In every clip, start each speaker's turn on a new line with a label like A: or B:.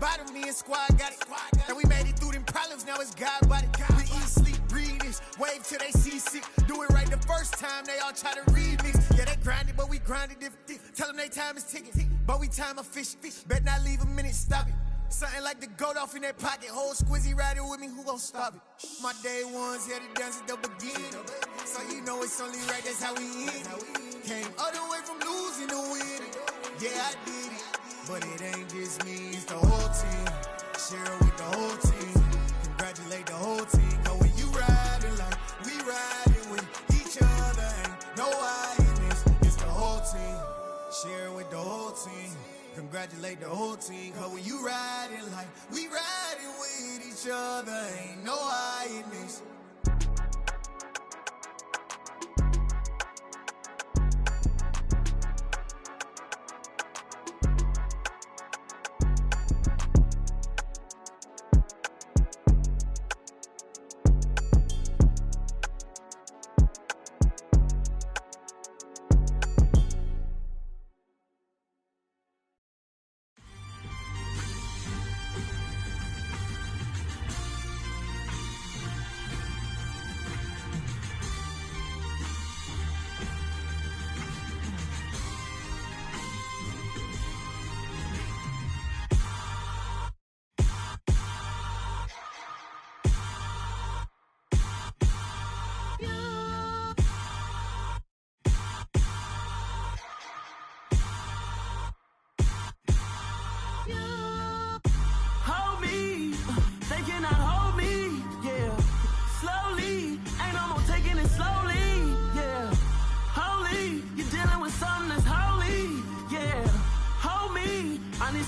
A: bottom, me and squad got it. And we made it through them problems, now it's God body. We eat, sleep, breathe this, wave till they see sick. Do it right the first time, they all try to remix. Yeah, they grinded, but we grinded different. Tell them they time is ticking, but we time a fish. Bet not leave a minute, stop it. Something like the goat off in that pocket. Whole squizzy riding with me, who gon' stop it? My day ones here to dance at the beginning. So you know it's only right, that's how we end it. Came all the way from losing to winning. Yeah, I did it. But it ain't just me, it's the whole team. Share it with the whole team. Congratulate the whole team. Cause when you riding like we riding with each other, ain't no hiding. It's the whole team. Share it with the whole team. Congratulate the whole team. Cause when you riding like we riding with each other, ain't no hiding this.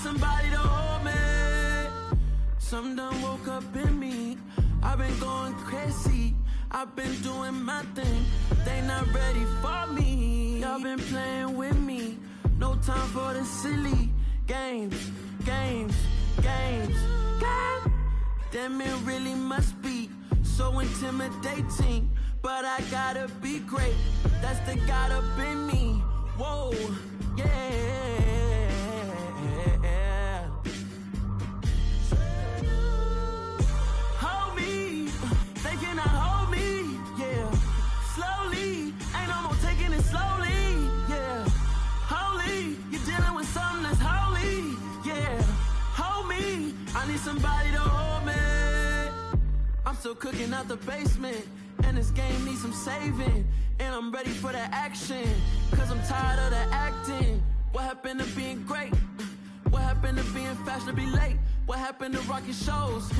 B: Somebody to hold me. Something done woke up in me. I've been going crazy. I've been doing my thing. They not ready for me. Y'all been playing with me. No time for the silly games. Damn, it really must be so intimidating. But I gotta be great. That's the God up in me. Whoa, yeah. Somebody to hold me. I'm still cooking out the basement, and this game needs some saving. And I'm ready for the action, cause I'm tired of the acting. What happened to being great? What happened to being fashionably late? What happened to rocking shows?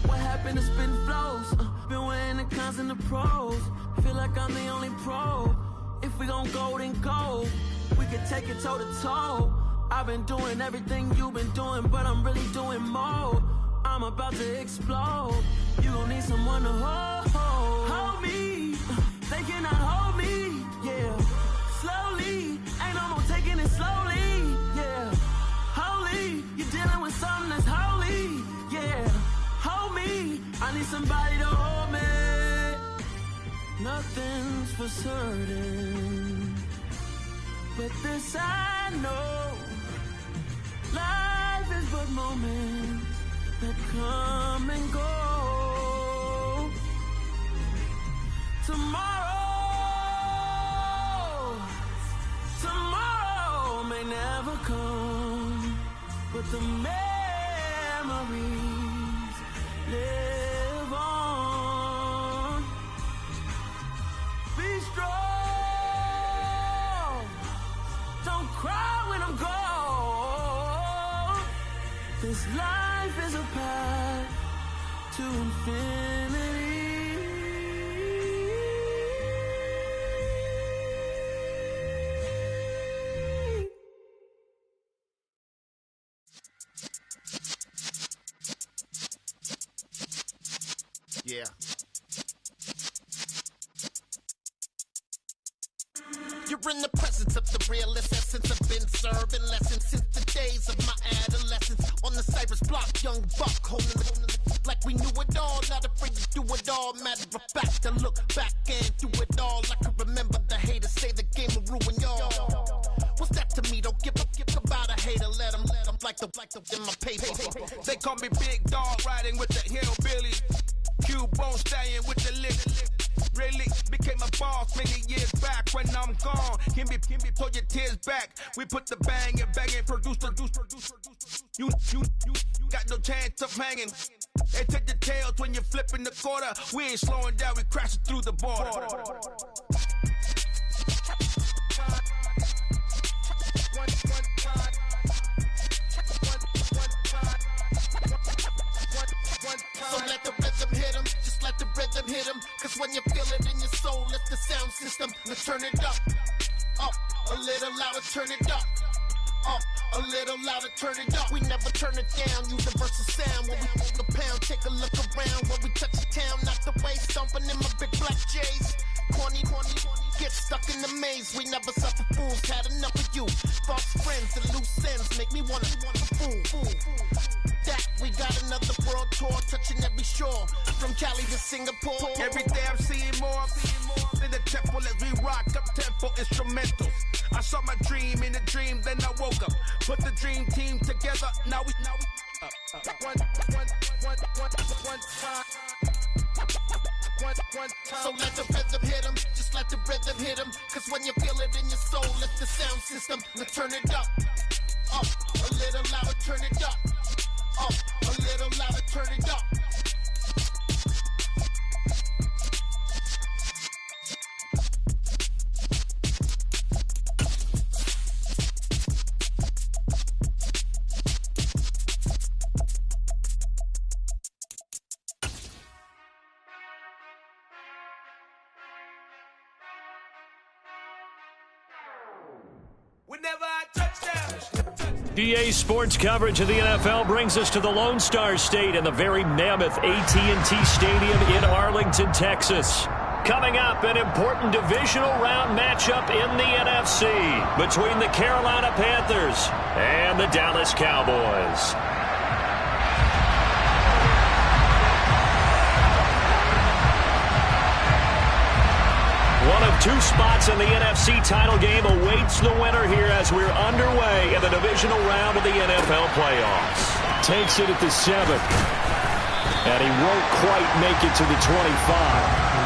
B: What happened to spitting flows? Been wearing the cons and the pros. Feel like I'm the only pro. If we gon' go, then go. We could take it toe to toe. I've been doing everything you've been doing, but I'm really doing more. I'm about to explode. You gon' need someone to hold me. They cannot hold me, yeah. Slowly, ain't no more taking it slowly, yeah. Holy, you're dealing with something that's holy, yeah. Hold me, I need somebody to hold me. Nothing's for certain, but this I know. Life is but moments that come and go. Tomorrow may never come, but the memories live on. Be strong, don't cry when I'm gone. This life is a path to infinity.
A: Yeah. You're in the presence of the realest essence. I've been serving lessons since the days of my adolescence. On the Cypress block, young buck, holding it like we knew it all. Not afraid to do it all. Matter of fact, I look back and do it all. I can remember the haters say the game will ruin y'all. What's that to me? Don't give a about a hater. Let them like in my paper.
C: They call me Big Dog, riding with the hillbilly. Q-Bone stallion with the lick. Really became a boss many years back. When I'm gone, can be pull your tears back. We put the bang and produce. You got no chance of hanging. They take the tails when you're flipping the quarter. We ain't slowing down, we crashing through the border.
A: So let the rhythm hit him, just let the rhythm hit him. Cause when you feel it in your soul, lift the sound system. Let's turn it up, a little louder, turn it up. A little louder, turn it up. We never turn it down, universal sound. When we move the pound, take a look around. When we touch the town, knock the way, stomping in my big black J's. Corny, get stuck in the maze. We never suffer fools, had enough of you. False friends and loose ends make me wanna fool. That we got another world tour, touching every shore. From Cali to Singapore.
C: Every day I'm seeing more in the temple as we rock up tempo instrumentals. I saw my dream in a dream, then I woke up. Put the dream team together, now we
A: So let the rhythm hit him, just let the rhythm hit him. Cause when you feel it in your soul, lift the sound system. Let's turn it up, a little louder, turn it up, a little louder, turn it up.
D: EA Sports coverage of the NFL brings us to the Lone Star State and the very mammoth AT&T Stadium in Arlington, Texas. Coming up, an important divisional round matchup in the NFC between the Carolina Panthers and the Dallas Cowboys. One of two spots in the NFC title game awaits the winner here as we're underway in the divisional round of the NFL playoffs. Takes it at the 7th, and he won't quite make it to the 25.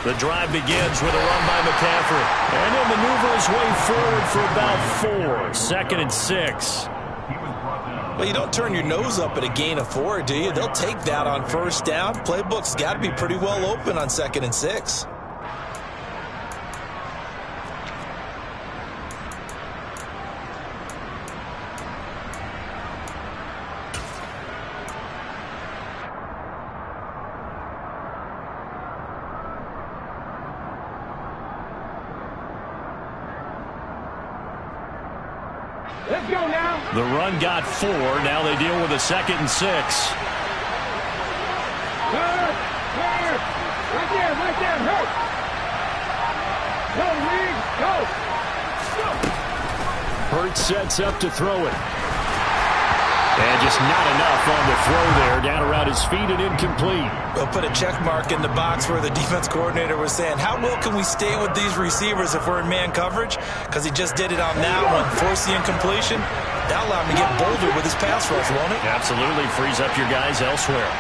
D: The drive begins with a run by McCaffrey. And he'll maneuver his way forward for about 4. 2nd and 6.
E: Well, you don't turn your nose up at a gain of 4, do you? They'll take that on first down. Playbook's got to be pretty well open on 2nd and 6.
D: Let's go now. The run got 4. Now they deal with a 2nd and 6. Right there, hurt. Go, Reed, go. Hurts sets up to throw it. And just not enough on the throw there. Down around his feet and incomplete.
E: We'll put a check mark in the box where the defense coordinator was saying, how well can we stay with these receivers if we're in man coverage? Because he just did it on that one. Force the incompletion. That'll allow him to get bolder with his pass rush, won't it?
D: Absolutely. Frees up your guys elsewhere.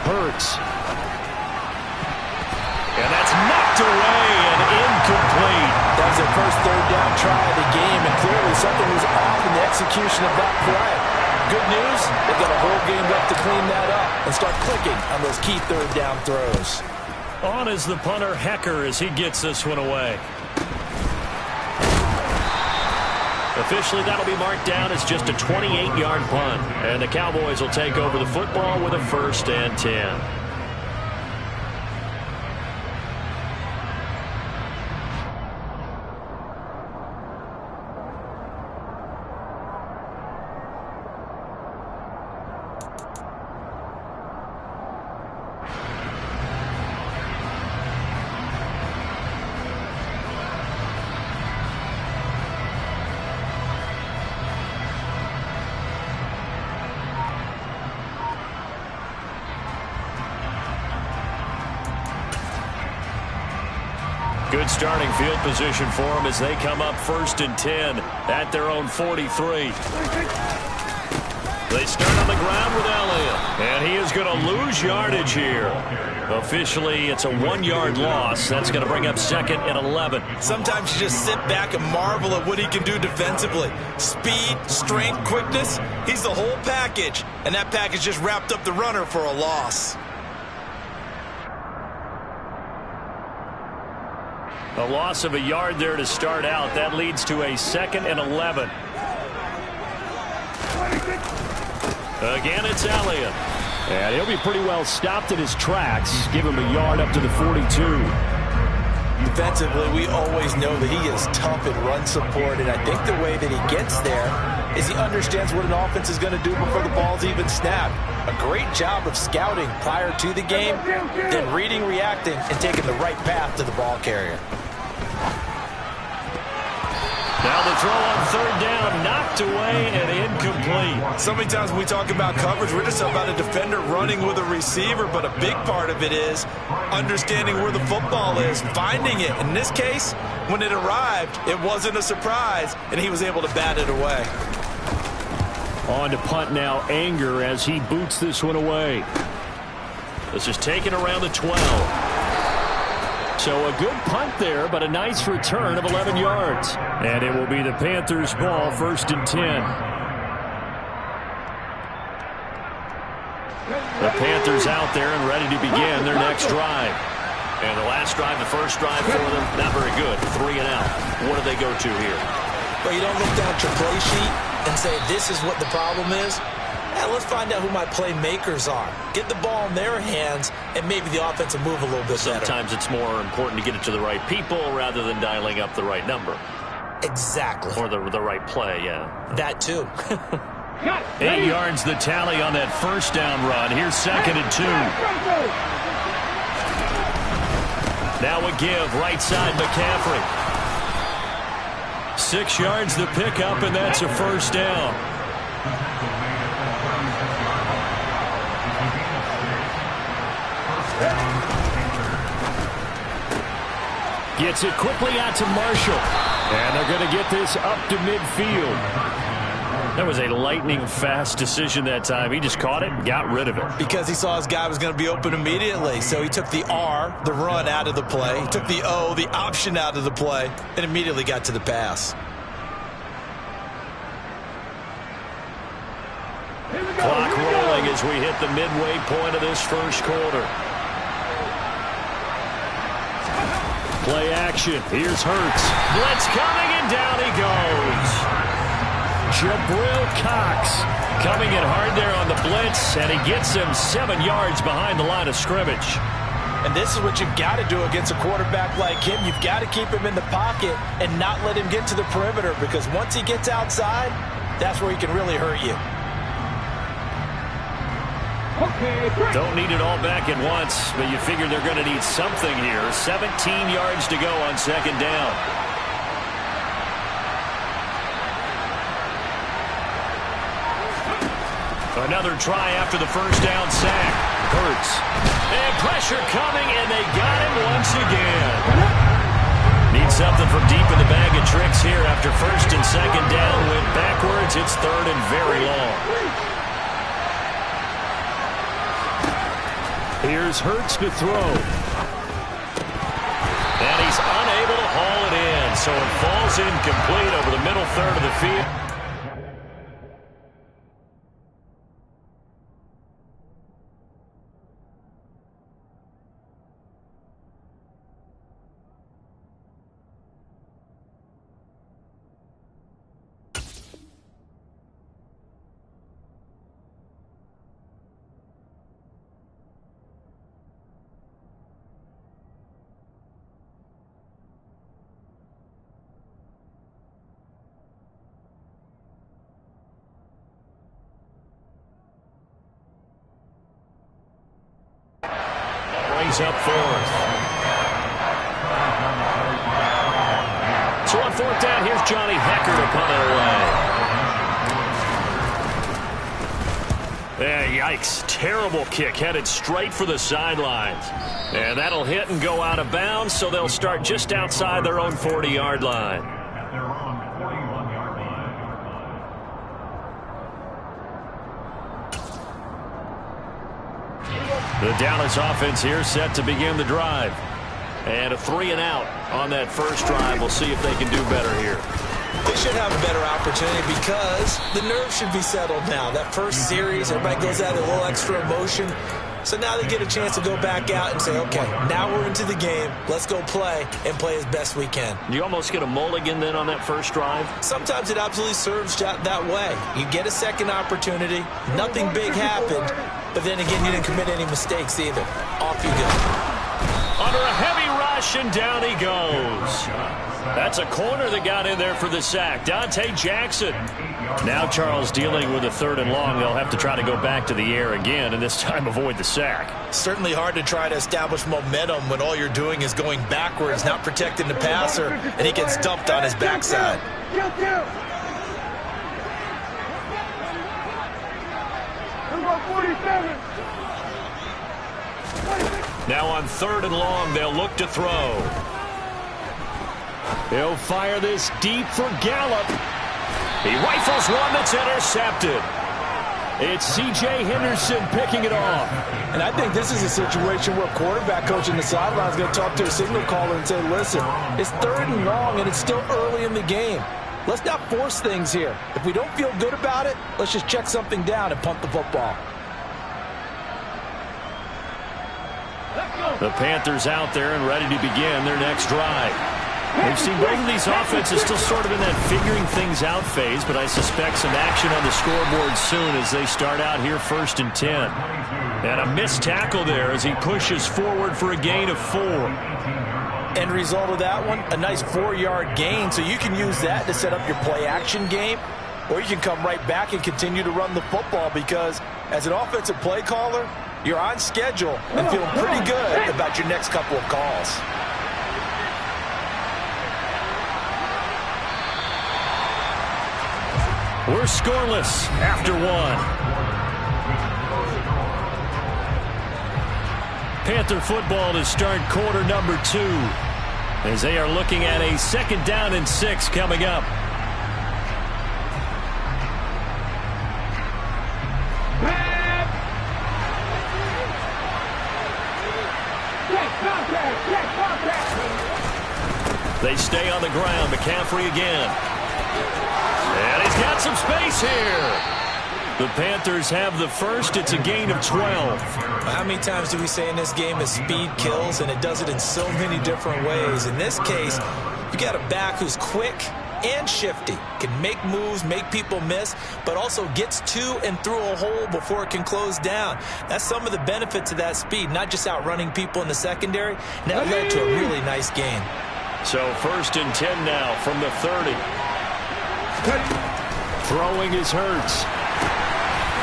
D: Hurts. And that's knocked away and incomplete.
E: That was their first 3rd down try of the game, and clearly something was off in the execution of that play. Good news, they've got a whole game left to clean that up and start clicking on those key 3rd down throws.
D: On is the punter, Hecker, as he gets this one away. Officially, that'll be marked down as just a 28-yard punt. And the Cowboys will take over the football with a 1st and 10. Good starting field position for them as they come up 1st and 10 at their own 43. They start on the ground with Elliott, and he is going to lose yardage here. Officially, it's a 1-yard loss. That's going to bring up 2nd and 11.
E: Sometimes you just sit back and marvel at what he can do defensively. Speed, strength, quickness, he's the whole package. And that package just wrapped up the runner for a loss.
D: A loss of a yard there to start out. That leads to a 2nd and 11. Again, it's Elliott. And he'll be pretty well stopped in his tracks. Give him a yard up to the 42.
E: Defensively, we always know that he is tough in run support, and I think the way that he gets there is he understands what an offense is going to do before the ball's even snapped. A great job of scouting prior to the game, then reading, reacting, and taking the right path to the ball carrier.
D: Now the throw on 3rd down, knocked away and incomplete.
E: So many times when we talk about coverage, we're just about a defender running with a receiver, but a big part of it is understanding where the football is, finding it. In this case, when it arrived, it wasn't a surprise, and he was able to bat it away.
D: On to punt now, Anger, as he boots this one away. This is taken around the 12. So a good punt there, but a nice return of 11 yards. And it will be the Panthers' ball, 1st and 10. The Panthers out there and ready to begin their next drive. And the last drive, the first drive for them, not very good. 3 and out. What do they go to here?
E: But you don't look down at your play sheet and say, this is what the problem is. Now let's find out who my playmakers are. Get the ball in their hands, and maybe the offense will move a little bit better.
D: Sometimes it's more important to get it to the right people rather than dialing up the right number.
E: Exactly.
D: Or the right play, yeah.
E: That too.
D: 8 yards the tally on that 1st down run. Here's 2nd and 2. Now a give, right side McCaffrey. 6 yards the pickup, and that's a 1st down. Gets it quickly out to Marshall. And they're going to get this up to midfield. That was a lightning-fast decision that time. He just caught it and got rid of it.
E: Because he saw his guy was going to be open immediately. So he took the R, the run, out of the play. He took the O, the option, out of the play, and immediately got to the pass.
D: Clock rolling as we hit the midway point of this 1st quarter. Play action. Here's Hurts. Blitz coming, and down he goes. Jabril Cox coming in hard there on the blitz, and he gets him 7 yards behind the line of scrimmage.
E: And this is what you've got to do against a quarterback like him. You've got to keep him in the pocket and not let him get to the perimeter, because once he gets outside, that's where he can really hurt you.
D: Don't need it all back at once, but you figure they're going to need something here. 17 yards to go on 2nd down. Another try after the 1st down sack. Hurts. And pressure coming, and they got him once again. Need something from deep in the bag of tricks here after 1st and 2nd down. Went backwards. It's 3rd and very long. Here's Hurts to throw. And he's unable to haul it in, so it falls incomplete over the middle 3rd of the field. brings up fourth. So on fourth down, here's Johnny Hecker to punt it away. Yeah, yikes. Terrible kick headed straight for the sidelines. And that'll hit and go out of bounds, so they'll start just outside their own 40-yard line. The Dallas offense here set to begin the drive. And a 3-and-out on that first drive. We'll see if they can do better here.
E: They should have a better opportunity because the nerves should be settled now. That first series, everybody goes out with a little extra emotion. So now they get a chance to go back out and say, okay, now we're into the game. Let's go play and play as best we can.
D: You almost get a mulligan then on that first drive?
E: Sometimes it absolutely serves that way. You get a second opportunity. Nothing big happened. But then again, you didn't commit any mistakes either. Off you go.
D: Under a heavy rush, and down he goes. That's a corner that got in there for the sack. Dante Jackson. Now Charles dealing with a 3rd and long. They'll have to try to go back to the air again, and this time avoid the sack.
E: Certainly hard to try to establish momentum when all you're doing is going backwards, not protecting the passer, and he gets dumped on his backside.
D: Now on 3rd and long, they'll look to throw. He'll fire this deep for Gallup. He rifles one that's intercepted. It's C.J. Henderson picking it off.
F: And I think this is a situation where quarterback coach in the sideline is going to talk to a signal caller and say, listen, it's 3rd and long and it's still early in the game. Let's not force things here. If we don't feel good about it, let's just check something down and punt the football.
D: The Panthers out there and ready to begin their next drive. We've seen both of these offenses still sort of in that figuring things out phase, but I suspect some action on the scoreboard soon as they start out here 1st and 10. And a missed tackle there as he pushes forward for a gain of 4.
F: End result of that one, a nice 4-yard gain, so you can use that to set up your play-action game, or you can come right back and continue to run the football because as an offensive play caller, you're on schedule and feeling pretty good about your next couple of calls.
D: We're scoreless after 1. Panther football to start quarter number 2 as they are looking at a 2nd down and 6 coming up. They stay on the ground. McCaffrey again. And he's got some space here. The Panthers have the first. It's a gain of 12.
E: How many times do we say in this game that speed kills, and it does it in so many different ways? In this case, you got a back who's quick and shifty, can make moves, make people miss, but also gets to and through a hole before it can close down. That's some of the benefits of that speed, not just outrunning people in the secondary, and that led to a really nice gain.
D: So 1st and 10 now from the 30. Throwing is Hurts.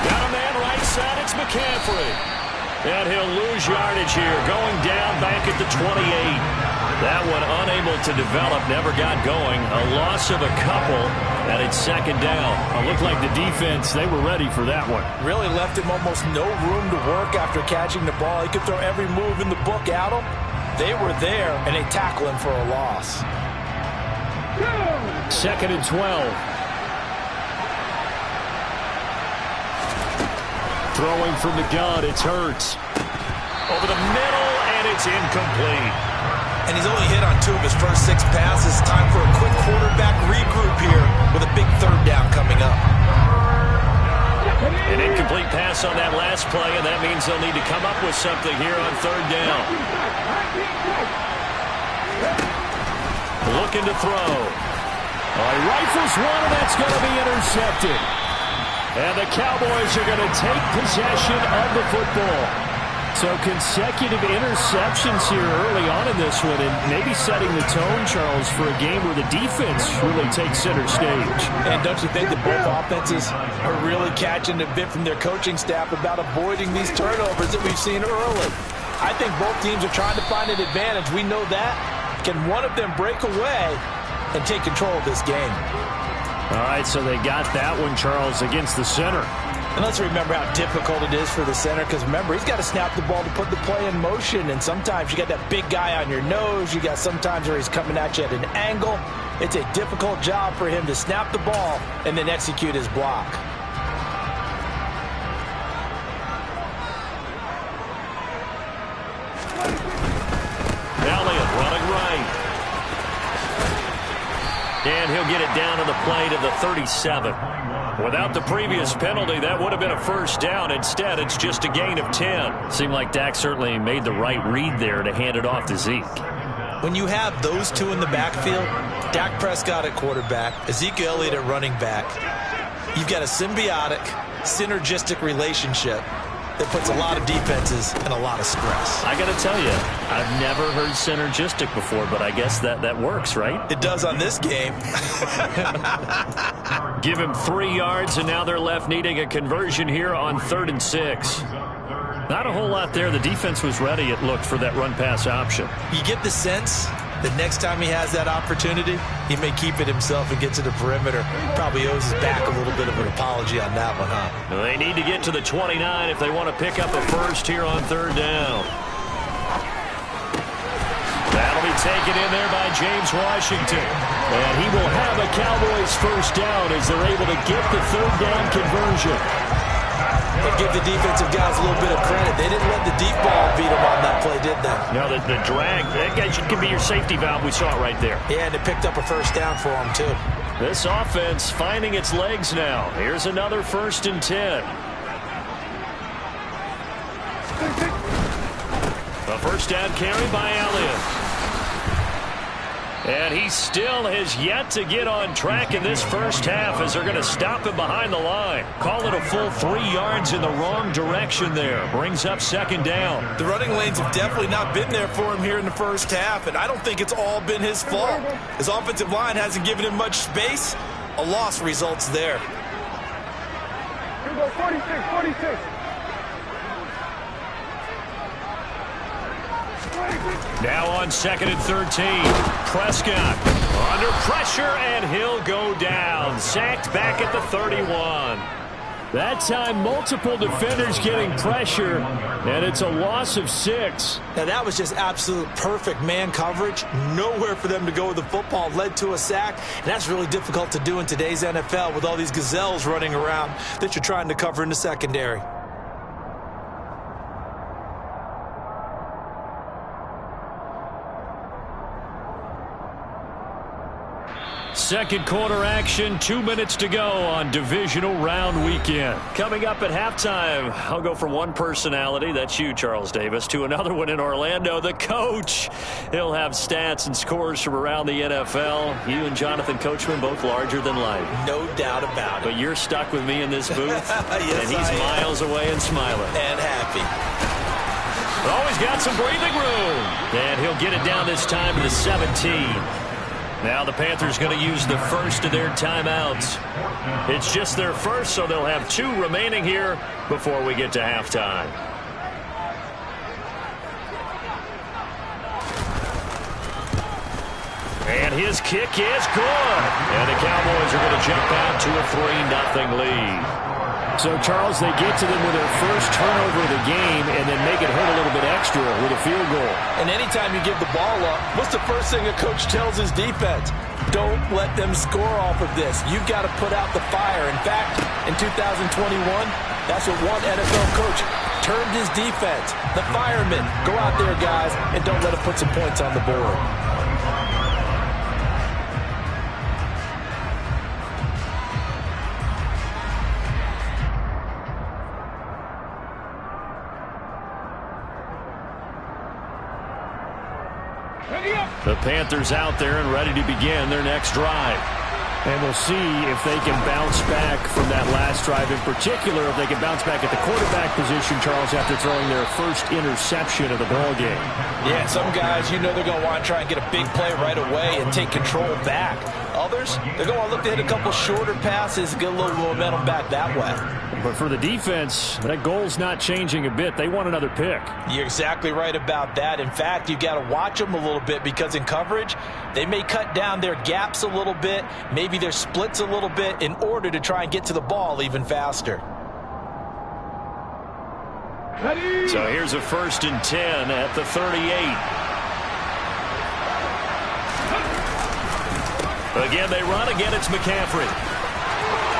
D: Got a man right side, it's McCaffrey. And he'll lose yardage here, going down back at the 28. That one unable to develop, never got going. A loss of a couple, and it's 2nd down. It looked like the defense, they were ready for that one.
F: Really left him almost no room to work after catching the ball. He could throw every move in the book at him. They were there, and they tackle him for a loss.
D: 2nd and 12. Throwing from the gun, it's Hurts. Over the middle, and it's incomplete.
E: And he's only hit on 2 of his first 6 passes. Time for a quick quarterback regroup here with a big 3rd down coming up.
D: An incomplete pass on that last play, and that means they'll need to come up with something here on 3rd down. Looking to throw. He rifles one, and that's going to be intercepted. And the Cowboys are going to take possession of the football. So consecutive interceptions here early on in this one, and maybe setting the tone, Charles, for a game where the defense really takes center stage.
F: And don't you think that both offenses are really catching a bit from their coaching staff about avoiding these turnovers that we've seen early? I think both teams are trying to find an advantage. We know that. Can one of them break away and take control of this game?
D: All right, so they got that one, Charles, against the center.
F: And let's remember how difficult it is for the center, because remember, he's got to snap the ball to put the play in motion, and sometimes you got that big guy on your nose. You got sometimes where he's coming at you at an angle. It's a difficult job for him to snap the ball and then execute his block.
D: Elliott running right. And he'll get it down to the plate of the 37. Without the previous penalty, that would have been a first down. Instead, it's just a gain of 10. Seemed like Dak certainly made the right read there to hand it off to Zeke.
E: When you have those two in the backfield, Dak Prescott at quarterback, Ezekiel Elliott at running back, you've got a symbiotic, synergistic relationship that puts a lot of defenses in a lot of stress.
D: I got to tell you, I've never heard synergistic before, but I guess that works, right?
E: It does on this game.
D: Give him 3 yards, and now they're left needing a conversion here on 3rd and 6. Not a whole lot there. The defense was ready, it looked, for that run-pass option.
E: You get the sense that next time he has that opportunity, he may keep it himself and get to the perimeter. Probably owes his back a little bit of an apology on that one, huh?
D: They need to get to the 29 if they want to pick up a first here on 3rd down. That'll be taken in there by James Washington. And he will have a Cowboys first down as they're able to get the 3rd down conversion.
F: But give the defensive guys a little bit of credit. They didn't let the deep ball beat them on that play, did they?
D: No, the drag, that guy can be your safety valve. We saw it right there.
F: Yeah, and it picked up a first down for them, too.
D: This offense finding its legs now. Here's another 1st and 10. A first down carry by Elliott. And he still has yet to get on track in this first half as they're going to stop him behind the line. Call it a full 3 yards in the wrong direction there. Brings up 2nd down.
E: The running lanes have definitely not been there for him here in the first half, and I don't think it's all been his fault. His offensive line hasn't given him much space. A loss results there.
G: Here we go, 46.
D: Now on 2nd and 13. Prescott under pressure, and he'll go down. Sacked back at the 31. That time, multiple defenders getting pressure, and it's a loss of 6.
F: Now, that was just absolute perfect man coverage. Nowhere for them to go with the football. Led to a sack, and that's really difficult to do in today's NFL with all these gazelles running around that you're trying to cover in the secondary.
D: Second quarter action, 2 minutes to go on divisional round weekend. Coming up at halftime, I'll go from one personality, that's you, Charles Davis, to another one in Orlando, the coach. He'll have stats and scores from around the NFL. You and Jonathan Coachman, both larger than life.
E: No doubt about it.
D: But you're stuck with me in this booth,
E: yes,
D: and he's miles away and smiling.
E: And happy.
D: Always got some breathing room. And he'll get it down this time to the 17. Now the Panthers going to use the first of their timeouts. It's just their first, so they'll have 2 remaining here before we get to halftime. And his kick is good. And the Cowboys are going to jump out to a 3-0 lead. So, Charles, they get to them with their first turnover of the game and then make it hurt a little bit extra with a field goal.
F: And anytime you give the ball up, what's the first thing a coach tells his defense? Don't let them score off of this. You've got to put out the fire. In fact, in 2021, that's what one NFL coach termed his defense. The firemen. Go out there, guys, and don't let them put some points on the board.
D: The Panthers out there and ready to begin their next drive. And we'll see if they can bounce back from that last drive, in particular, if they can bounce back at the quarterback position, Charles, after throwing their first interception of the ballgame.
F: Yeah, some guys, you know they're going to want to try and get a big play right away and take control back. Others, they're going to look to hit a couple shorter passes, get a little momentum back that way.
D: But for the defense, that goal's not changing a bit. They want another pick.
F: You're exactly right about that. In fact, you've got to watch them a little bit because in coverage, they may cut down their gaps a little bit, maybe their splits a little bit in order to try and get to the ball even faster.
G: Ready?
D: So here's a 1st and 10 at the 38. Again, they run. Again, it's McCaffrey.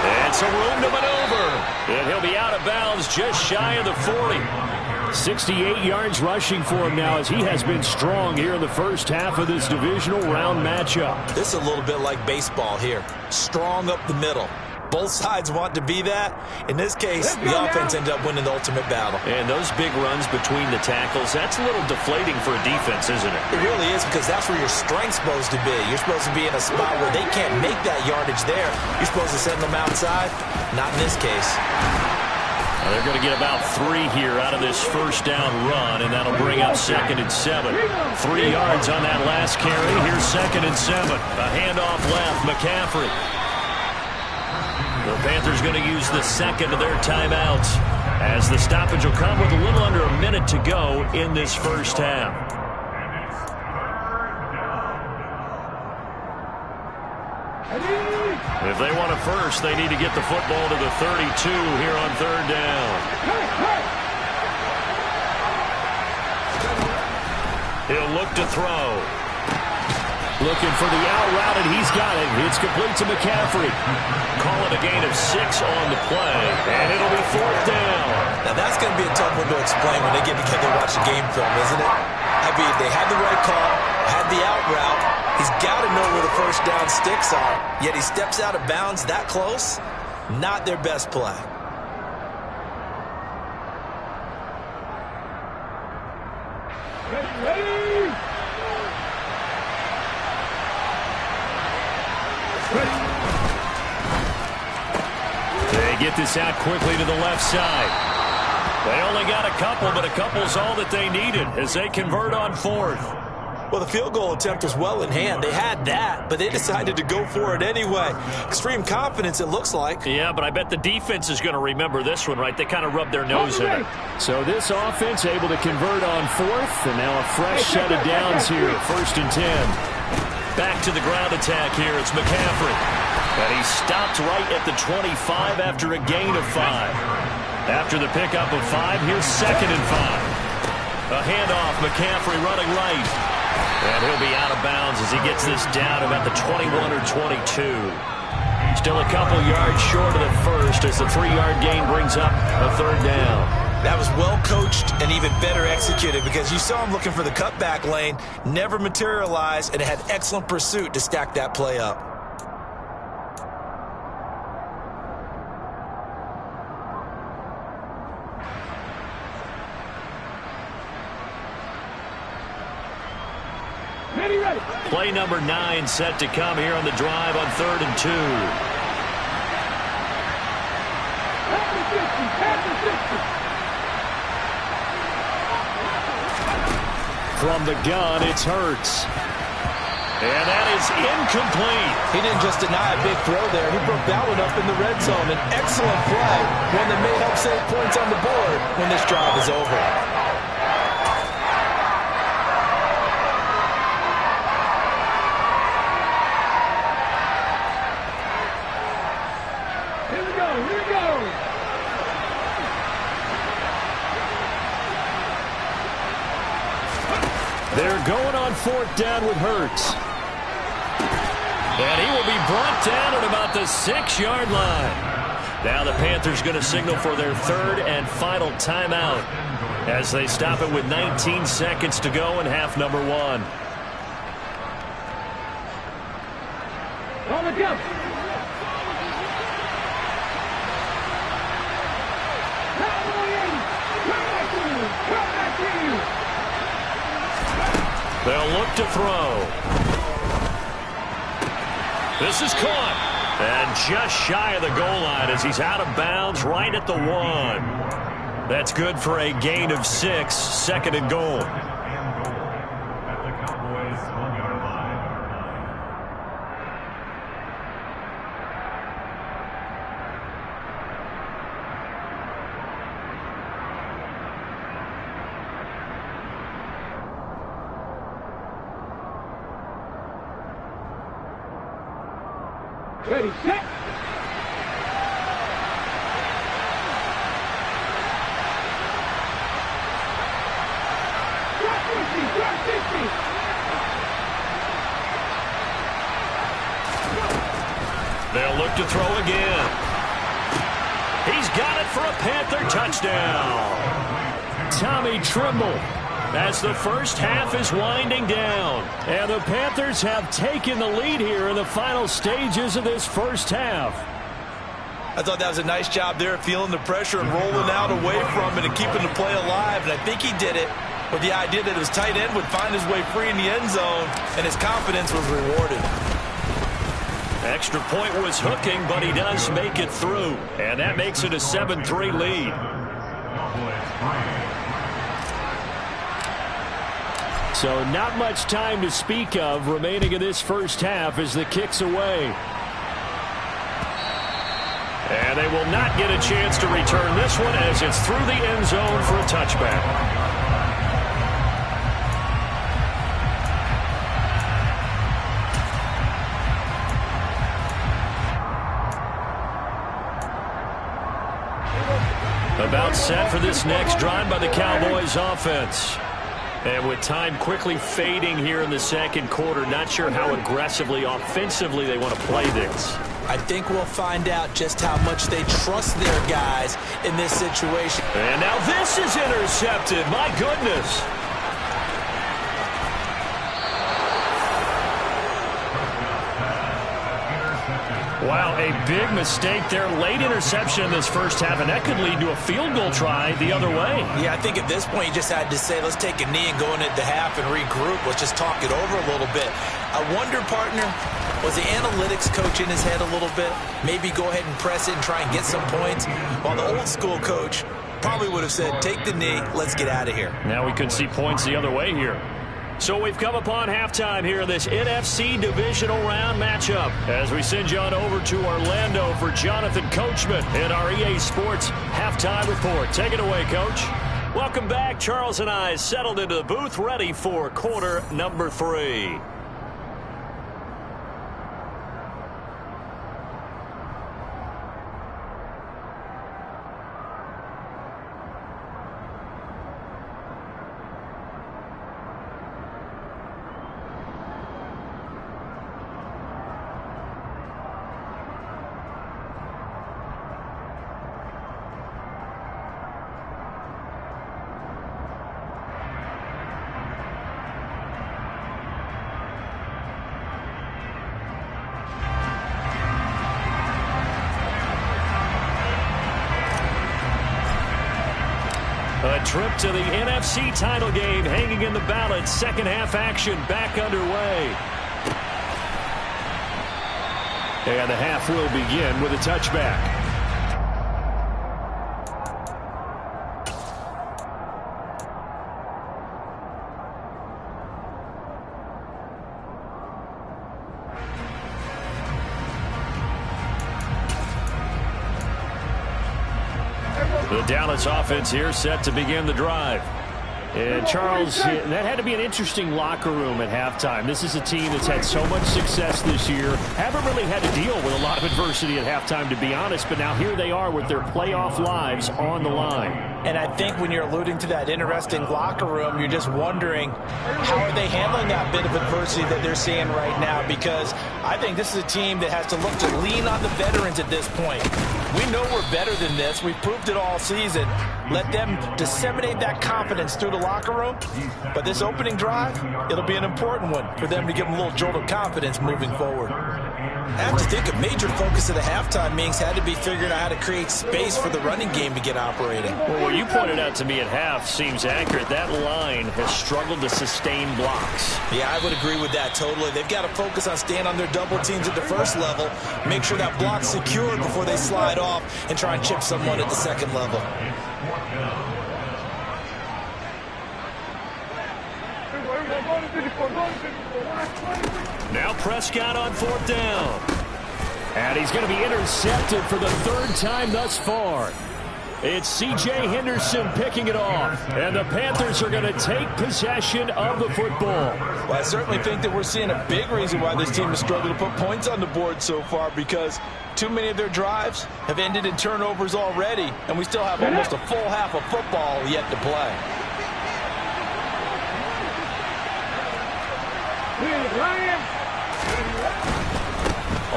D: And some room to maneuver. And he'll be out of bounds just shy of the 40. 68 yards rushing for him now as he has been strong here in the first half of this divisional round matchup.
F: This is a little bit like baseball here. Strong up the middle. Both sides want to be that. In this case, the offense ended up winning the ultimate battle.
D: And those big runs between the tackles, that's a little deflating for a defense, isn't it?
F: It really is, because that's where your strength's supposed to be. You're supposed to be in a spot where they can't make that yardage there. You're supposed to send them outside. Not in this case.
D: Well, they're going to get about 3 here out of this first down run, and that'll bring up 2nd and 7. 3 yards on that last carry. Here's 2nd and 7. A handoff left, McCaffrey. The Panthers going to use the second of their timeouts as the stoppage will come with a little under a minute to go in this first half. If they want a first, they need to get the football to the 32 here on 3rd down. He'll look to throw. Looking for the out route, and he's got it. It's complete to McCaffrey. Call it a gain of 6 on the play, and it'll be 4th down.
F: Now, that's going to be a tough one to explain when they get together and watch the game film, isn't it? I mean, they had the right call, had the out route. He's got to know where the first down sticks are, yet he steps out of bounds that close. Not their best play.
G: Ready?
D: They get this out quickly to the left side. They only got a couple, but a couple's all that they needed as they convert on 4th.
F: Well, the field goal attempt was well in hand. They had that, but they decided to go for it anyway. Extreme confidence, it looks like.
D: Yeah, but I bet the defense is going to remember this one, right? They kind of rubbed their nose in it. So this offense able to convert on 4th, and now a fresh set of downs here at 1st and 10. Back to the ground attack here. It's McCaffrey. And he stopped right at the 25 after a gain of 5. After the pickup of 5, here's 2nd and 5. A handoff, McCaffrey running right. And he'll be out of bounds as he gets this down about the 21 or 22. Still a couple yards short of the first as the 3-yard gain brings up a 3rd down.
F: That was well coached and even better executed because you saw him looking for the cutback lane, never materialized, and had excellent pursuit to stack that play up.
G: Ready.
D: Play number 9 set to come here on the drive on 3rd and 2. From the gun, it's Hurts. And that is incomplete.
F: He didn't just deny a big throw there. He broke that one up in the red zone. An excellent play, one that may help save points on the board when this drive is over.
D: They're going on 4th down with Hurts. And he will be brought down at about the 6-yard line. Now the Panthers going to signal for their 3rd and final timeout as they stop it with 19 seconds to go in half number 1.
G: On the jump.
D: They'll look to throw. This is caught. And just shy of the goal line as he's out of bounds right at the 1. That's good for a gain of 6, 2nd and goal.
G: Ready, set.
D: They'll look to throw again. He's got it for a Panther touchdown. Tommy Trimble, as the first half is winding down. And the Panthers have taken the lead here in the final stages of this first half.
F: I thought that was a nice job there, feeling the pressure and rolling out away from it and keeping the play alive. And I think he did it with the idea that his tight end would find his way free in the end zone, and his confidence was rewarded.
D: Extra point was hooking, but he does make it through. And that makes it a 7-3 lead. So not much time to speak of remaining in this first half as the kick's away. And they will not get a chance to return this one as it's through the end zone for a touchback. About set for this next drive by the Cowboys offense. And with time quickly fading here in the second quarter, not sure how aggressively, offensively they want to play this.
F: I think we'll find out just how much they trust their guys in this situation.
D: And now this is intercepted. My goodness. Wow, a big mistake there. Late interception in this first half, and that could lead to a field goal try the other way.
F: Yeah, I think at this point you just had to say, let's take a knee and go into the half and regroup. Let's just talk it over a little bit. I wonder, partner, was the analytics coach in his head a little bit? Maybe go ahead and press it and try and get some points? While the old school coach probably would have said, take the knee, let's get out of here.
D: Now we could see points the other way here. So we've come upon halftime here in this NFC divisional round matchup as we send you on over to Orlando for Jonathan Coachman in our EA Sports halftime report. Take it away, Coach. Welcome back. Charles and I settled into the booth ready for quarter number 3. A trip to the NFC title game hanging in the balance. Second half action back underway. And the half will begin with a touchback. The Dallas offense here set to begin the drive. And Charles, that had to be an interesting locker room at halftime. This is a team that's had so much success this year. Haven't really had to deal with a lot of adversity at halftime, to be honest. But now here they are with their playoff lives on the line.
F: And I think when you're alluding to that interesting locker room, you're just wondering how are they handling that bit of adversity that they're seeing right now, because I think this is a team that has to look to lean on the veterans at this point. We know we're better than this. We've proved it all season. Let them disseminate that confidence through the locker room. But this opening drive, it'll be an important one for them to give them a little jolt of confidence moving forward. I have to think a major focus of the halftime meetings had to be figuring out how to create space for the running game to get operating.
D: Well, what you pointed out to me at half seems accurate. That line has struggled to sustain blocks.
F: Yeah, I would agree with that totally. They've got to focus on staying on their double teams at the first level, make sure that block's secured before they slide off and try and chip someone at the second level.
D: Now Prescott on 4th down. And he's going to be intercepted for the 3rd time thus far. It's C.J. Henderson picking it off. And the Panthers are going to take possession of the football.
F: Well, I certainly think that we're seeing a big reason why this team has struggled to put points on the board so far, because too many of their drives have ended in turnovers already, and we still have almost a full half of football yet to play.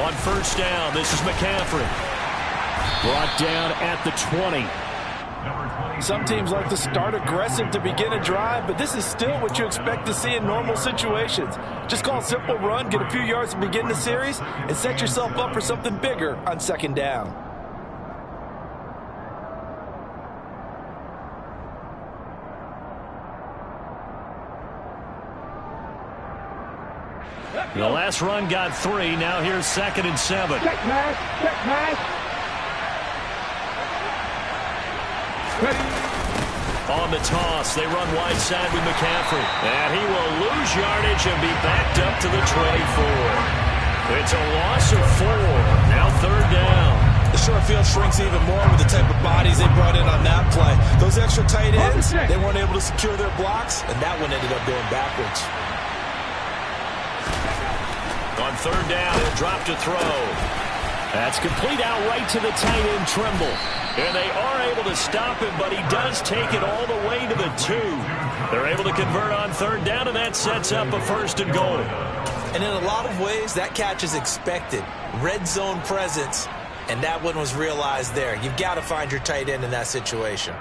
D: On first down, this is McCaffrey. Brought down at the 20.
F: Some teams like to start aggressive to begin a drive, but this is still what you expect to see in normal situations. Just call a simple run, get a few yards to begin the series, and set yourself up for something bigger on second down.
D: The last run got 3. Now here's 2nd and 7.
G: Check pass. Check pass.
D: On the toss, they run wide side with McCaffrey. And he will lose yardage and be backed up to the 24. It's a loss of 4. Now 3rd down.
E: The short field shrinks even more with the type of bodies they brought in on that play. Those extra tight ends, they weren't able to secure their blocks, and that one ended up going backwards.
D: On 3rd down, he'll drop to throw. That's complete out right to the tight end, Trimble. And they are able to stop him, but he does take it all the way to the 2. They're able to convert on 3rd down, and that sets up a 1st and goal.
E: And in a lot of ways, that catch is expected. Red zone presence, and that one was realized there. You've got to find your tight end in that situation.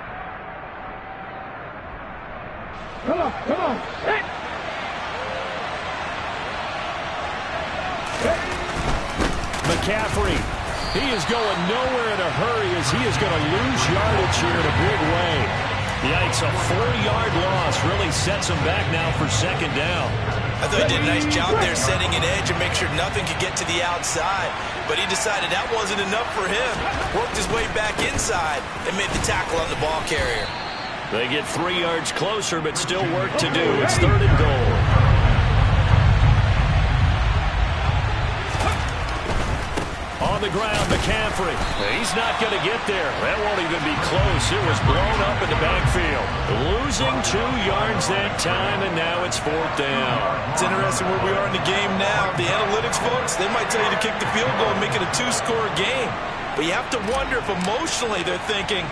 G: Come on, come on. Hey.
D: McCaffrey, he is going nowhere in a hurry as he is going to lose yardage here in a big way. Yikes, a 4-yard loss really sets him back now for 2nd down.
E: I thought he did a nice job there setting an edge and make sure nothing could get to the outside. But he decided that wasn't enough for him. Worked his way back inside and made the tackle on the ball carrier.
D: They get 3 yards closer, but still work to do. It's 3rd and goal. On the ground, McCaffrey. He's not going to get there. That won't even be close. It was blown up in the backfield. Losing 2 yards that time, and now it's 4th down.
E: It's interesting where we are in the game now. The analytics folks, they might tell you to kick the field goal and make it a 2-score game. But you have to wonder if emotionally they're thinking,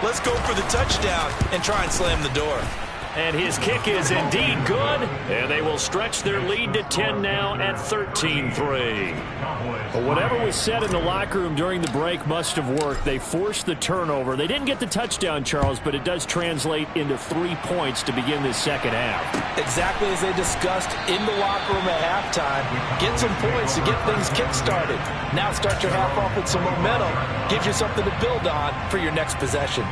E: let's go for the touchdown and try and slam the door.
D: And his kick is indeed good, and they will stretch their lead to 10 now at 13-3. Well, whatever was said in the locker room during the break must have worked. They forced the turnover. They didn't get the touchdown, Charles, but it does translate into 3 points to begin this second half.
F: Exactly as they discussed in the locker room at halftime. Get some points to get things kick-started. Now start your half off with some momentum. Gives you something to build on for your next possession.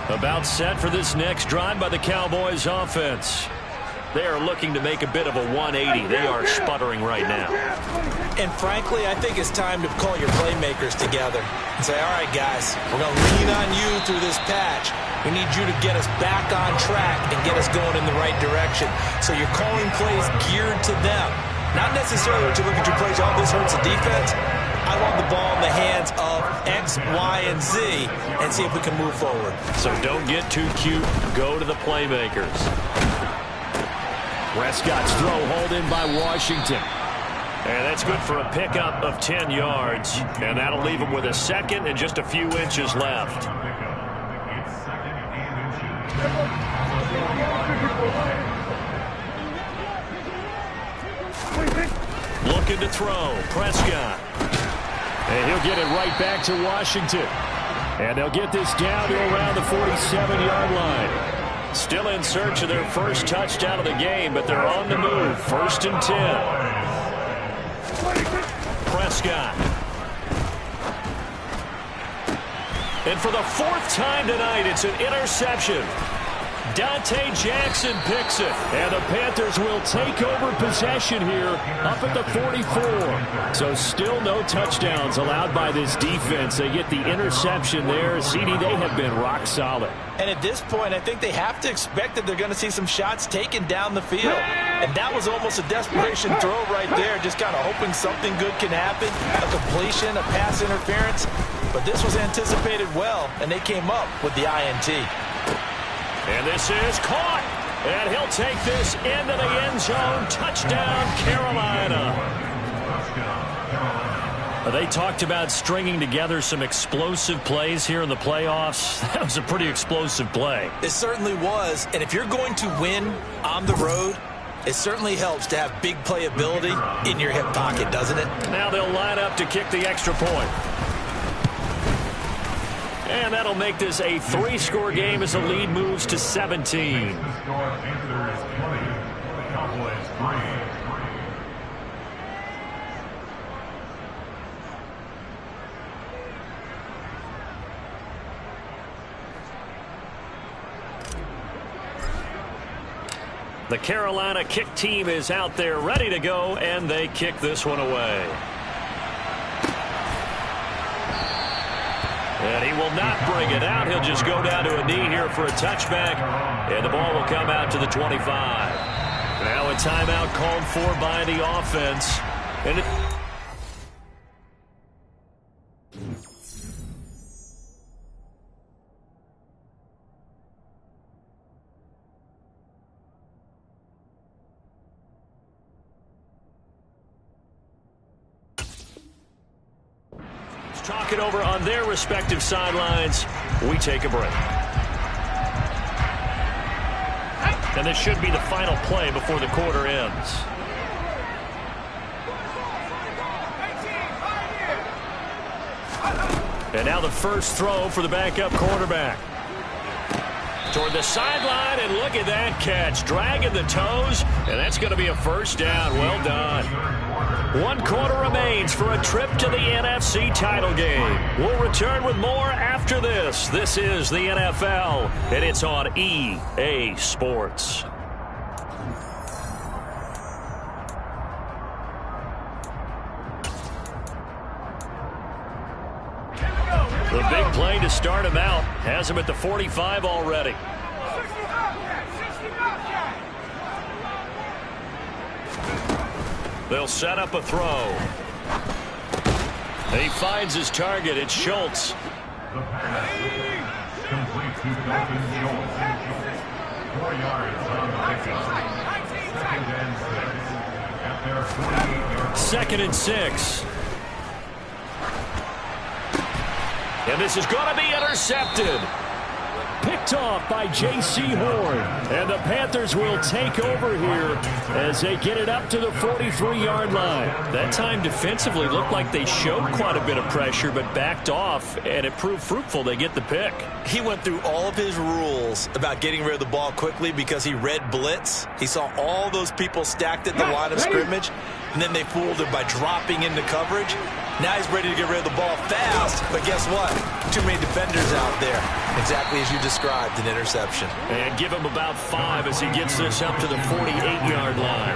D: About set for this next drive by the Cowboys offense. They are looking to make a bit of a 180. They are sputtering right now.
E: And frankly, I think it's time to call your playmakers together and say, all right, guys, we're going to lean on you through this patch. We need you to get us back on track and get us going in the right direction. So you're calling plays geared to them. Not necessarily to look at your plays, oh, this hurts the defense. I want the ball in the hands of X, Y, and Z and see if we can move forward.
D: So don't get too cute. Go to the playmakers. Prescott's throw hauled in by Washington. And that's good for a pickup of 10 yards. And that'll leave him with a 2nd and just a few inches left. Looking to throw. Prescott. And he'll get it right back to Washington. And they'll get this down to around the 47-yard line. Still in search of their first touchdown of the game, but they're on the move. 1st and 10. Prescott. And for the 4th time tonight, it's an interception. Dante Jackson picks it, and the Panthers will take over possession here up at the 44. So still no touchdowns allowed by this defense. They get the interception there. CD, they have been rock solid.
F: And at this point, I think they have to expect that they're going to see some shots taken down the field. And that was almost a desperation throw right there, just kind of hoping something good can happen, a completion, a pass interference. But this was anticipated well, and they came up with the INT.
D: And this is caught. And he'll take this into the end zone. Touchdown, Carolina. They talked about stringing together some explosive plays here in the playoffs. That was a pretty explosive play.
F: It certainly was. And if you're going to win on the road, it certainly helps to have big playability in your hip pocket, doesn't it?
D: Now they'll line up to kick the extra point. And that'll make this a 3-score game as the lead moves to 17. The Carolina kick team is out there ready to go, and they kick this one away. And he will not bring it out. He'll just go down to a knee here for a touchback, and the ball will come out to the 25. Now a timeout called for by the offense. And talk it over on their respective sidelines. We take a break. And this should be the final play before the quarter ends. And now the first throw for the backup quarterback. Toward the sideline, and look at that catch. Dragging the toes, and that's going to be a first down. Well done. 1 quarter remains for a trip to the NFC title game. We'll return with more after this. This is the NFL, and it's on EA Sports. The big play to start him out. Has him at the 45 already. They'll set up a throw. He finds his target. It's Schultz.
H: The pass complete to Dalton Schultz. 4 yards on the pickup. 2nd and 6 at their 48-yard line.
D: 2nd and 6. And this is going to be intercepted. Picked off by J.C. Horn. And the Panthers will take over here as they get it up to the 43-yard line. That time defensively looked like they showed quite a bit of pressure but backed off, and it proved fruitful. They get the pick.
F: He went through all of his rules about getting rid of the ball quickly because he read blitz. He saw all those people stacked at the line of scrimmage, and then they fooled him by dropping into coverage. Now he's ready to get rid of the ball fast, but guess what? Too many defenders out there. Exactly as you described, an interception.
D: And give him about 5 as he gets this up to the 48-yard line.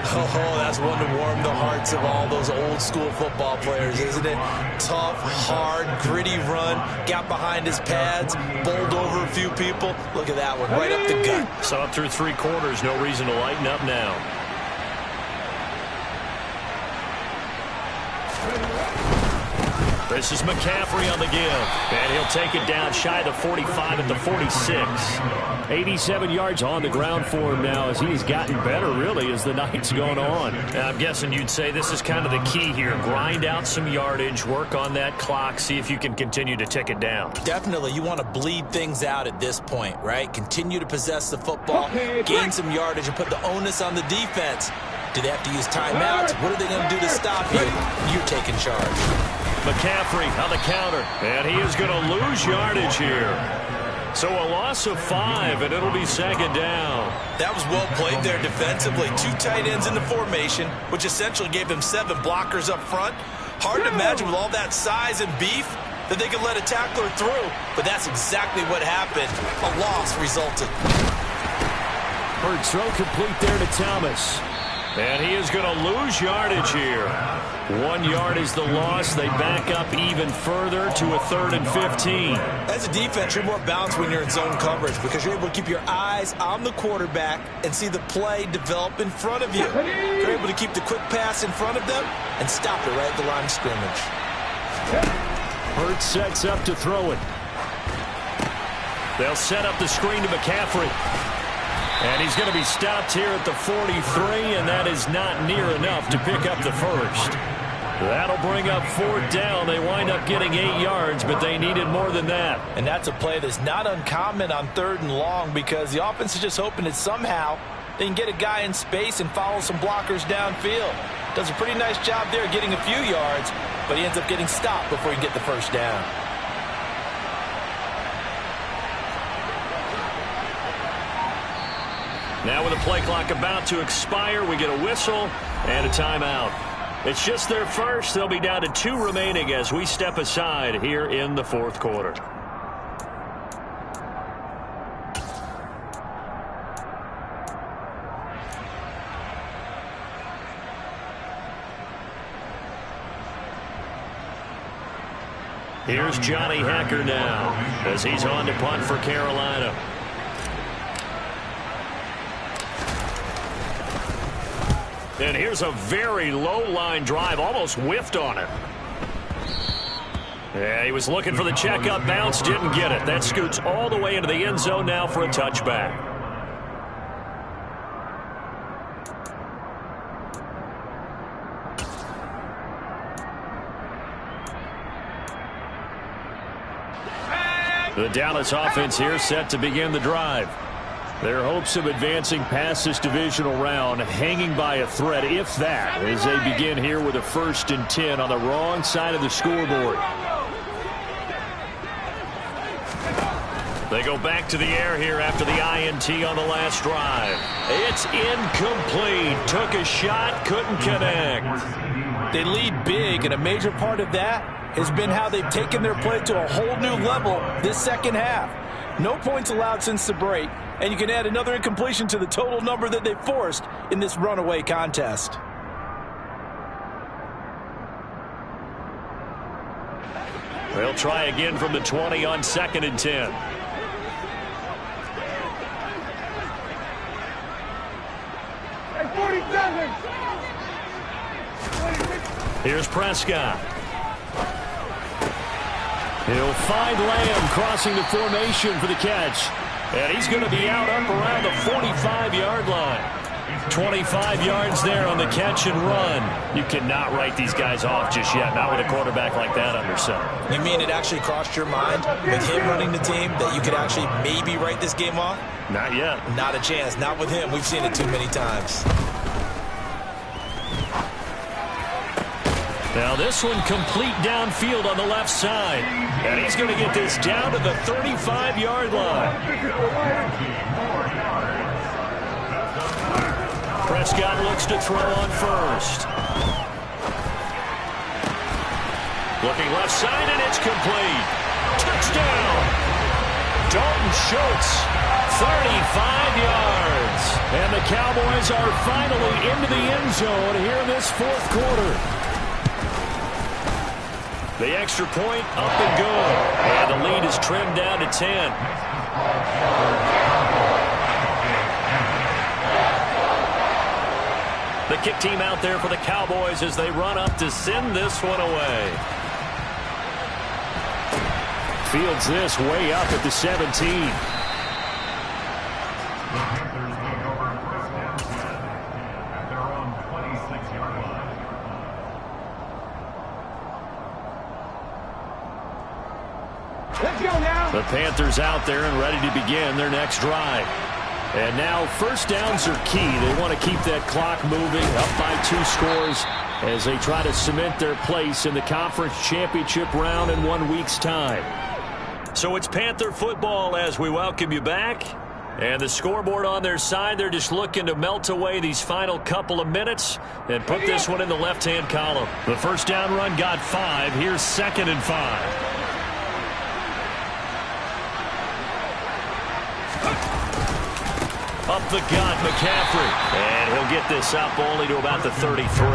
F: Oh, that's one to warm the hearts of all those old-school football players, isn't it? Tough, hard, gritty run, got behind his pads, bowled over a few people. Look at that one, right up the gut.
D: So up through 3 quarters, no reason to lighten up now. This is McCaffrey on the give, and he'll take it down shy of the 45 at the 46. 87 yards on the ground for him now as he's gotten better, really, as the night's gone on. And I'm guessing you'd say this is kind of the key here. Grind out some yardage, work on that clock, see if you can continue to tick it down.
F: Definitely. You want to bleed things out at this point, right? Continue to possess the football, gain some yardage, and put the onus on the defense. Do they have to use timeouts? What are they going to do to stop you? You're taking charge.
D: McCaffrey on the counter, and he is going to lose yardage here. So a loss of 5, and it'll be 2nd down.
F: That was well played there defensively. 2 tight ends in the formation, which essentially gave them 7 blockers up front. Hard to imagine with all that size and beef, that they could let a tackler through, but that's exactly what happened. A loss resulted.
D: Bird throw complete there to Thomas. And he is going to lose yardage here. 1 yard is the loss. They back up even further to a 3rd and 15.
F: As a defense, you're more balanced when you're in zone coverage because you're able to keep your eyes on the quarterback and see the play develop in front of you. You're able to keep the quick pass in front of them and stop it right at the line of scrimmage.
D: Hurts sets up to throw it. They'll set up the screen to McCaffrey. And he's going to be stopped here at the 43, and that is not near enough to pick up the first. That'll bring up 4th down. They wind up getting 8 yards, but they needed more than that.
F: And that's a play that's not uncommon on 3rd and long because the offense is just hoping that somehow they can get a guy in space and follow some blockers downfield. Does a pretty nice job there getting a few yards, but he ends up getting stopped before he can get the first down.
D: Now with the play clock about to expire, we get a whistle and a timeout. It's just their first. They'll be down to 2 remaining as we step aside here in the 4th quarter. Here's Johnny Hacker now as he's on to punt for Carolina. And here's a very low line drive, almost whiffed on it. Yeah, he was looking for the checkup bounce, didn't get it. That scoots all the way into the end zone now for a touchback. The Dallas offense here set to begin the drive. Their hopes of advancing past this divisional round hanging by a thread, if that, as they begin here with a 1st and 10 on the wrong side of the scoreboard. They go back to the air here after the INT on the last drive. It's incomplete. Took a shot, couldn't connect.
F: They lead big, and a major part of that has been how they've taken their play to a whole new level this second half. No points allowed since the break, and you can add another incompletion to the total number that they forced in this runaway contest.
D: They'll try again from the 20 on 2nd and 10. Here's Prescott. He'll find Lamb crossing the formation for the catch. And he's going to be out up around the 45-yard line. 25 yards there on the catch and run. You cannot write these guys off just yet, not with a quarterback like that under center.
F: You mean it actually crossed your mind with him running the team that you could actually maybe write this game off?
D: Not yet.
F: Not a chance. Not with him. We've seen it too many times.
D: Now this one complete downfield on the left side. And he's going to get this down to the 35-yard line. Prescott looks to throw on first. Looking left side, and it's complete. Touchdown! Dalton Schultz, 35 yards. And the Cowboys are finally into the end zone here in this 4th quarter. The extra point up and good. And the lead is trimmed down to 10. The kick team out there for the Cowboys as they run up to send this one away. Fields this way up at the 17. The Panthers out there and ready to begin their next drive. And now first downs are key. They want to keep that clock moving, up by 2 scores as they try to cement their place in the conference championship round in 1 week's time. So it's Panther football as we welcome you back. And the scoreboard on their side, they're just looking to melt away these final couple of minutes and put this one in the left-hand column. The first down run got 5. Here's 2nd and 5. Up the gut, McCaffrey. And he'll get this up only to about the 33.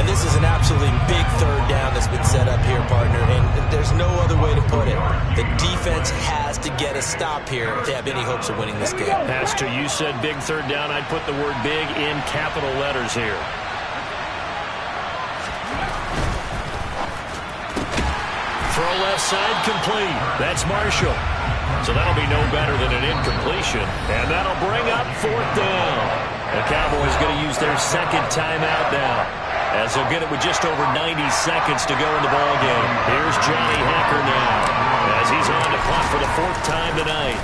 F: And this is an absolutely big third down that's been set up here, partner, and there's no other way to put it. The defense has to get a stop here if they have any hopes of winning this game.
D: Pastor, you said big third down. I'd put the word big in capital letters here. Throw left side complete. That's Marshall. So that'll be no better than an incompletion. And that'll bring up fourth down. The Cowboys going to use their second timeout now, as they'll get it with just over 90 seconds to go in the ballgame. Here's Johnny Hacker now, as he's on the clock for the fourth time tonight.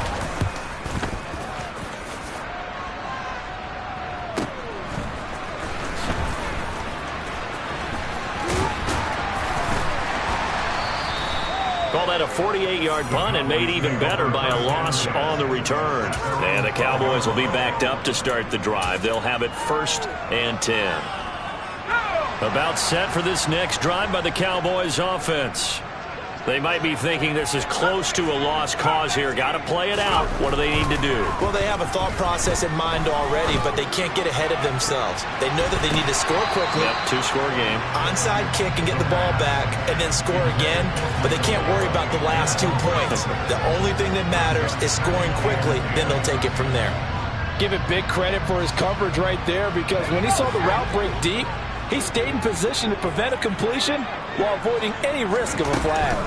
D: Call that a 48-yard punt, and made even better by a loss on the return. And the Cowboys will be backed up to start the drive. They'll have it 1st and 10. About set for this next drive by the Cowboys offense. They might be thinking this is close to a lost cause here. Got to play it out. What do they need to do?
F: Well, they have a thought process in mind already, but they can't get ahead of themselves. They know that they need to score quickly.
D: Yep, two-score game.
F: Onside kick and get the ball back and then score again, but they can't worry about the last 2 points. The only thing that matters is scoring quickly, then they'll take it from there.
I: Give it big credit for his coverage right there, because when he saw the route break deep, he stayed in position to prevent a completion while avoiding any risk of a flag.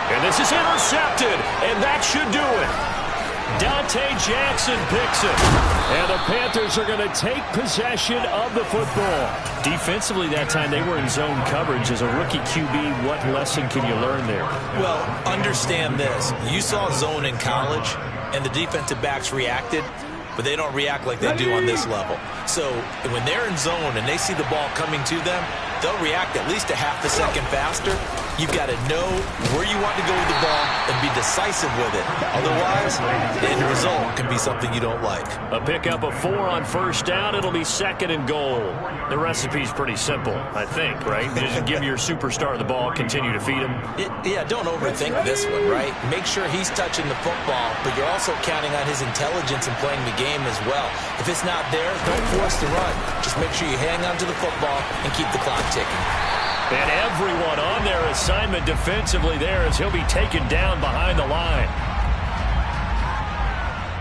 D: And this is intercepted, and that should do it. Dante Jackson picks it. And the Panthers are going to take possession of the football. Defensively that time, they were in zone coverage. As a rookie QB, what lesson can you learn there?
F: Well, understand this. You saw zone in college, and the defensive backs reacted, but they don't react like they do on this level. So when they're in zone and they see the ball coming to them, they'll react at least a half a second faster. You've got to know where you want to go with the ball and be decisive with it. Otherwise, the end result can be something you don't like.
D: A pickup of 4 on 1st down. It'll be 2nd and goal. The recipe's pretty simple, I think, right? Just give your superstar the ball, continue to feed him.
F: Yeah, don't overthink this one, right? Make sure he's touching the football, but you're also counting on his intelligence in playing the game as well. If it's not there, don't force the run. Just make sure you hang on to the football and keep the clock ticking.
D: And everyone on their assignment defensively there, as he'll be taken down behind the line.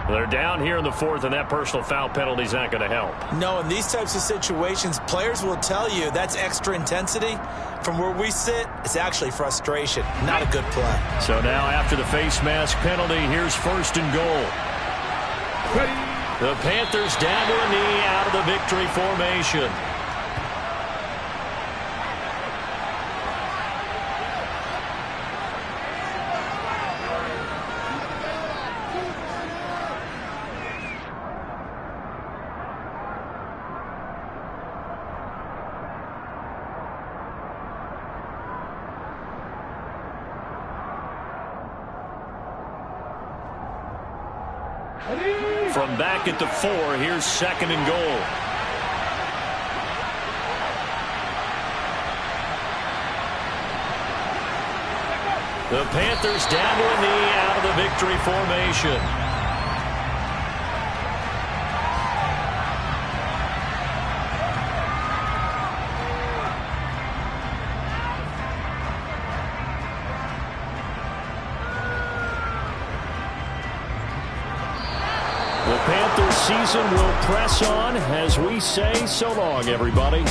D: They're down here in the 4th, and that personal foul penalty is not going to help.
F: No, in these types of situations, players will tell you that's extra intensity. From where we sit, it's actually frustration, not a good play.
D: So now after the face mask penalty, here's 1st and goal. The Panthers down to a knee out of the victory formation. From back at the 4, here's 2nd and goal. The Panthers down to a knee out of the victory formation. The Panthers season will press on as we say so long, everybody.